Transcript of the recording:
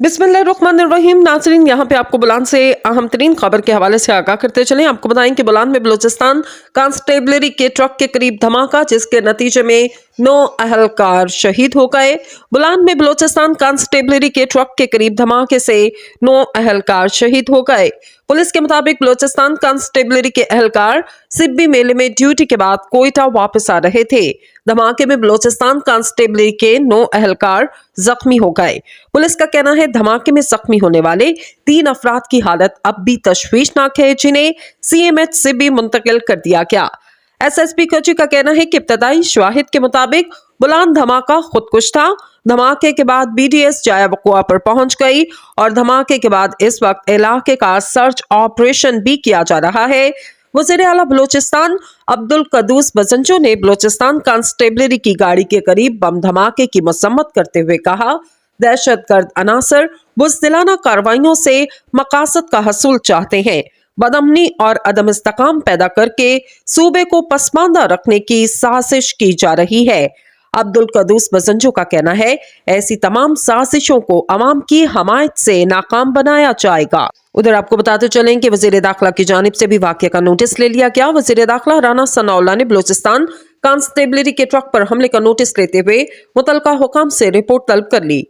बिस्मिल्लाहिर्रहमानिर्रहीम। नाज़रीन, यहाँ पे आपको बुलान से अहम तरीन खबर के हवाले से आगाह करते चलें। आपको बताएं कि बुलान में बलूचिस्तान कांस्टेबलरी के ट्रक के करीब धमाका, जिसके नतीजे में 9 अहलकार शहीद हो गए। बुलान में बलूचिस्तान कांस्टेबलरी के ट्रक के करीब धमाके से 9 अहलकार शहीद हो गए। पुलिस के मुताबिक बलूचिस्तान कांस्टेबलरी के अहलकार सिब्बी मेले में ड्यूटी के बाद कोयटा वापस आ रहे थे। धमाके में बलूचिस्तान कांस्टेबलरी के 9 अहलकार जख्मी हो गए। पुलिस का कहना है धमाके में जख्मी होने वाले 3 अफराद की हालत अब भी तशवीशनाक है, जिन्हें सीएमएच से भी मुंतकिल कर दिया गया। एसएसपी कोची का कहना है कि इब्तदाई शवाहिद के मुताबिक बुलान धमाका खुदकुश था। धमाके के बाद बीडीएस जाया वकुआ पर पहुंच गई और धमाके के बाद इस वक्त इलाके का सर्च ऑपरेशन भी किया जा रहा है। वज़ीर आला बलूचिस्तान अब्दुल कदूस बजंजो ने बलूचिस्तान कांस्टेबलरी की गाड़ी के करीब बम धमाके की मसम्मत करते हुए कहा, दहशतगर्द अनासर बुज़दिलाना कार्रवाइयों से मकासद का हसूल चाहते हैं। बदअमनी और अदम इस्तेकाम पैदा करके सूबे को पसमानदा रखने की साजिश की जा रही है। अब्दुल कदूस बजंजो का कहना है, ऐसी तमाम साजिशों को अवाम की हमायत से नाकाम बनाया जाएगा। उधर आपको बताते चलें कि वजीर दाखिला की जानिब से भी वाक़या का नोटिस ले लिया गया। वजीर दाखिला राना सनाउल्लाह ने बलूचिस्तान कांस्टेबलरी के ट्रक पर हमले का नोटिस लेते हुए मुतलका हुकाम से रिपोर्ट तलब कर ली।